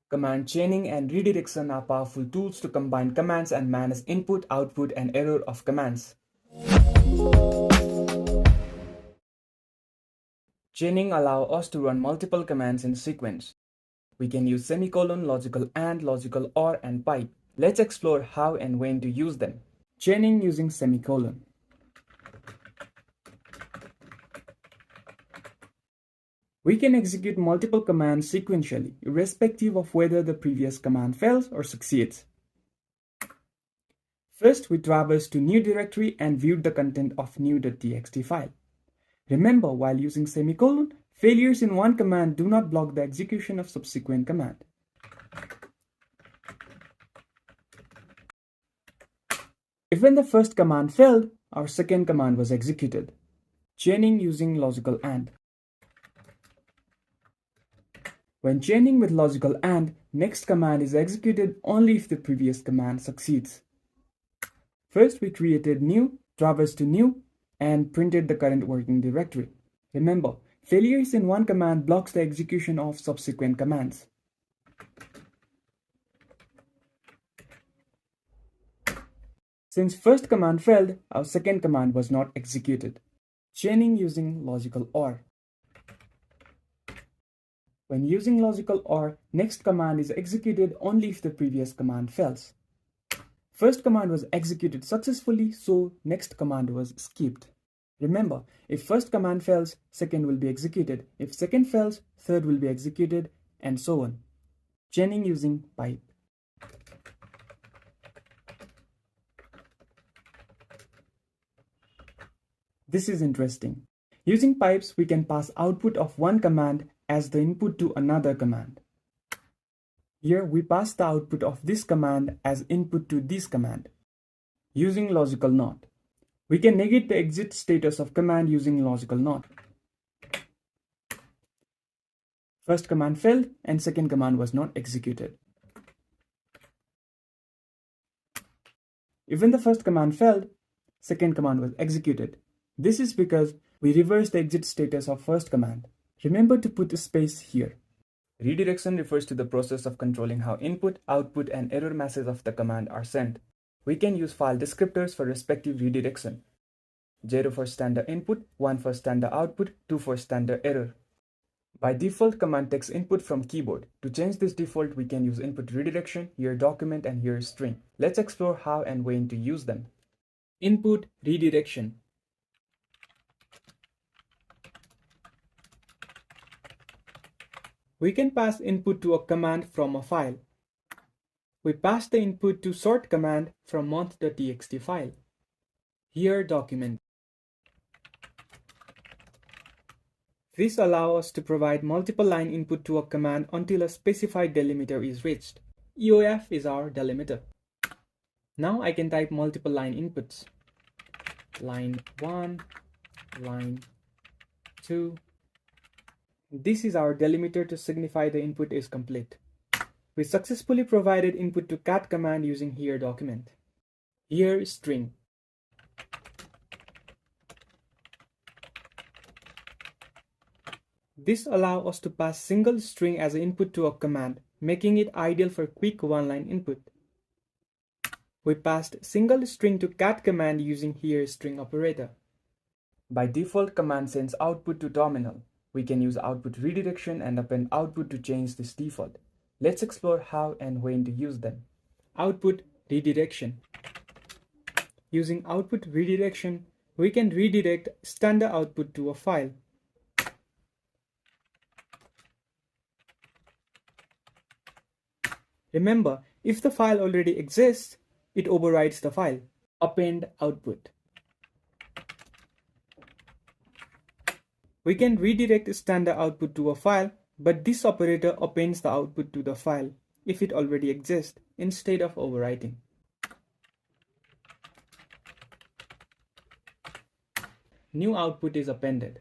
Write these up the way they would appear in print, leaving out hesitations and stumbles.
Command chaining and redirection are powerful tools to combine commands and manage input, output, and error of commands. Chaining allows us to run multiple commands in sequence. We can use semicolon, logical AND, logical OR, and pipe. Let's explore how and when to use them. Chaining using semicolon. We can execute multiple commands sequentially, irrespective of whether the previous command fails or succeeds. First, we traverse to new directory and view the content of new.txt file. Remember, while using semicolon, failures in one command do not block the execution of subsequent command. If when the first command failed, our second command was executed. Chaining using logical AND. When chaining with logical AND, next command is executed only if the previous command succeeds. First, we created new, traversed to new, and printed the current working directory. Remember, failures in one command blocks the execution of subsequent commands. Since first command failed, our second command was not executed. Chaining using logical OR. When using logical OR, next command is executed only if the previous command fails. First command was executed successfully, so next command was skipped. Remember, if first command fails, second will be executed. If second fails, third will be executed, and so on. Chaining using pipe. This is interesting. Using pipes, we can pass output of one command as the input to another command. Here, we pass the output of this command as input to this command. Using logical NOT. We can negate the exit status of command using logical NOT. First command failed and second command was not executed. Even the first command failed, second command was executed. This is because we reversed the exit status of first command. Remember to put a space here. Redirection refers to the process of controlling how input, output, and error messages of the command are sent. We can use file descriptors for respective redirection. 0 for standard input, 1 for standard output, 2 for standard error. By default, command takes input from keyboard. To change this default, we can use input redirection, here document, and here string. Let's explore how and when to use them. Input redirection. We can pass input to a command from a file. We pass the input to sort command from month.txt file. Here document. This allows us to provide multiple line input to a command until a specified delimiter is reached. EOF is our delimiter. Now I can type multiple line inputs. Line 1, line 2. This is our delimiter to signify the input is complete. We successfully provided input to cat command using here document. Here string. This allows us to pass single string as an input to a command, making it ideal for quick one-line input. We passed single string to cat command using here string operator. By default, command sends output to terminal. We can use output redirection and append output to change this default. Let's explore how and when to use them. Output redirection. Using output redirection, we can redirect standard output to a file. Remember, if the file already exists, it overrides the file. Append output. We can redirect standard output to a file, but this operator appends the output to the file if it already exists instead of overwriting. New output is appended.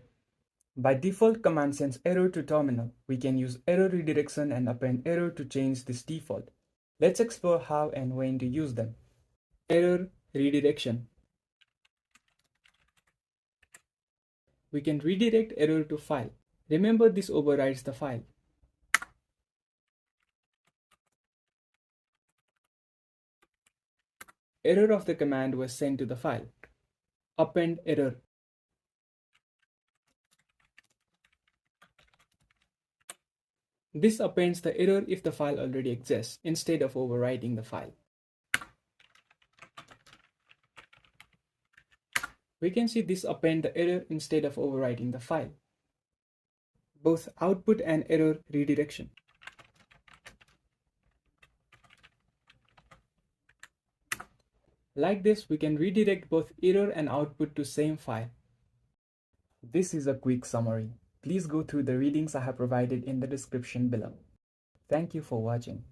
By default, command sends error to terminal. We can use error redirection and append error to change this default. Let's explore how and when to use them. Error redirection. We can redirect error to file. Remember, this overrides the file. error of the command was sent to the file. Append error. This appends the error if the file already exists instead of overwriting the file. We can see this append the error instead of overwriting the file. Both output and error redirection. Like this, we can redirect both error and output to same file. This is a quick summary. Please go through the readings I have provided in the description below. Thank you for watching.